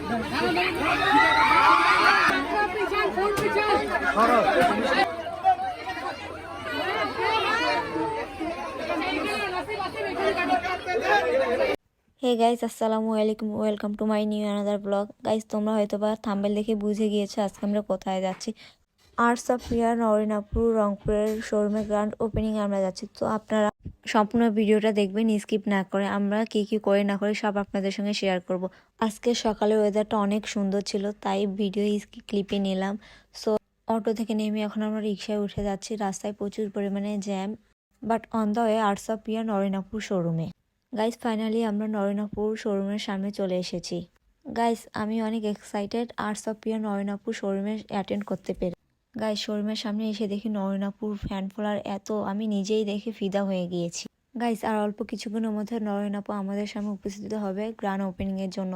Hey guys, আসসালামু আলাইকুম, welcome to my new another blog. Guys, তোমরা হয়তো বা থাম্বনেল দেখে বুঝে গিয়েছো আজকে আমরা কোথায় যাচ্ছি। আর্টস অফ ফেয়ার নরিনাপুর রংপুরের শোরুমে গ্র্যান্ড ওপেনিং আমরা যাচ্ছি। তো আপনারা সম্পূর্ণ ভিডিওটা দেখবেন স্কিপ না করে। আমরা কি কি করে না করে সব আপনাদের সঙ্গে শেয়ার করব। আজকে সকালে ওয়েদারটা অনেক সুন্দর ছিল, তাই ভিডিও ক্লিপে নিলাম। সো অটো থেকে নেমে এখন আমরা রিক্সায় উঠে যাচ্ছি। রাস্তায় প্রচুর পরিমাণে jam, but on the way arts of fair Narinapur শোরুমে। গাইস, ফাইনালি আমরা নরিনাপুর শোরুমের সামনে চলে এসেছি। গাইস, আমি অনেক excited arts of fair Narinapur শোরুমে অ্যাটেন্ড করতে পেরে। গাইস, শোরুমের সামনে এসে দেখি নরিনাপুর ফ্যান ফলোয়ার এত, আমি নিজেই দেখে ফিদা হয়ে গিয়েছি। গাইস, আর অল্প কিছুক্ষণের মধ্যে নরিনাপুর আমাদের সামনে উপস্থিত হবে গ্র্যান্ড ওপেনিং এর জন্য।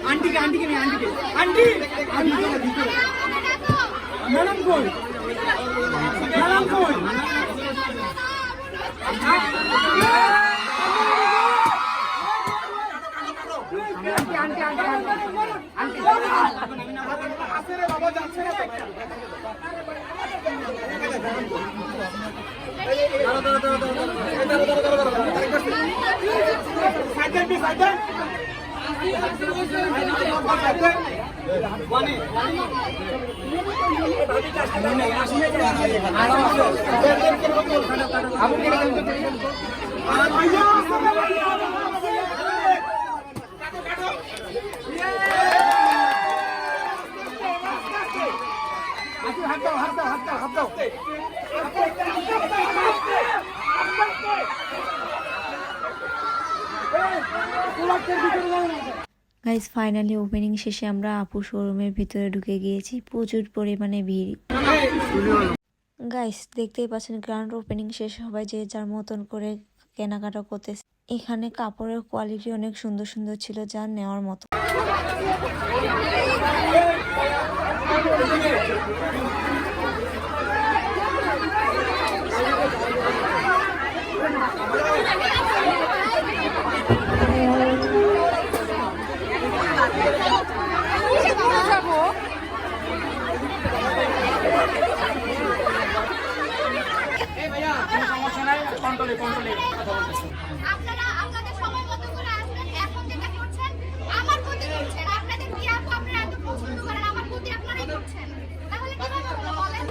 आंटी के आंटी के नहीं आंटी के आंटी मैडम कौन मैडम कौन आंटी आंटी आंटी बाबा जाচ্ছে না cycle cycle guys, finally opening শেষে আমরা আপু শোরুমের ভিতরে ঢুকে গিয়েছি। প্রচুর পরিমাণে ভিড়। গাইস, দেখতেই পাচ্ছেন গ্র্যান্ড ওপেনিং শেষ, সবাই যে যার মতন করে কেনাকাটা করতেছে। এখানে কাপড়ের কোয়ালিটি অনেক সুন্দর সুন্দর ছিল, যা নেওয়ার মতো। আপনারা আপনাদের সময় মতো করে আসবেন। এখন যেটা করছেন আমার ক্ষতি করছেন। আপনাদের কি আপু আপনারা এত পছন্দ করেন, আমার ক্ষতি আপনারাই করছেন। তাহলে কিভাবে হলো বলেন?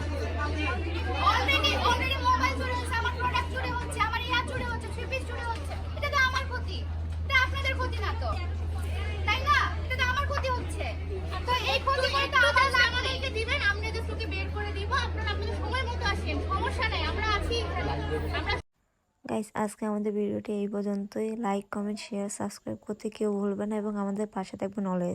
অলরেডি মোবাইল চুরি হচ্ছে, আমার প্রোডাক্ট চুরি হচ্ছে, আমার ইয়ার চুরি হচ্ছে, থ্রি পিস চুরি হচ্ছে। এটা তো আমার ক্ষতি, এটা আপনাদের ক্ষতি না তো, তাই না? এটা তো আমার ক্ষতি হচ্ছে। তো এই ক্ষতি করে তো আবার আমাদেরকে দিবেন, আমরা যে সুকি বের করে দিব। আপনারা আপনাদের সময় মতো আসেন, সমস্যা নাই, আমরা আছি এখানে। আমরা গাইস, আজকে আমাদের ভিডিওটি এই পর্যন্তই। লাইক, কমেন্ট, শেয়ার, সাবস্ক্রাইব করতে কেউ ভুলবেন না এবং আমাদের পাশে থাকবেন অলওয়েজ।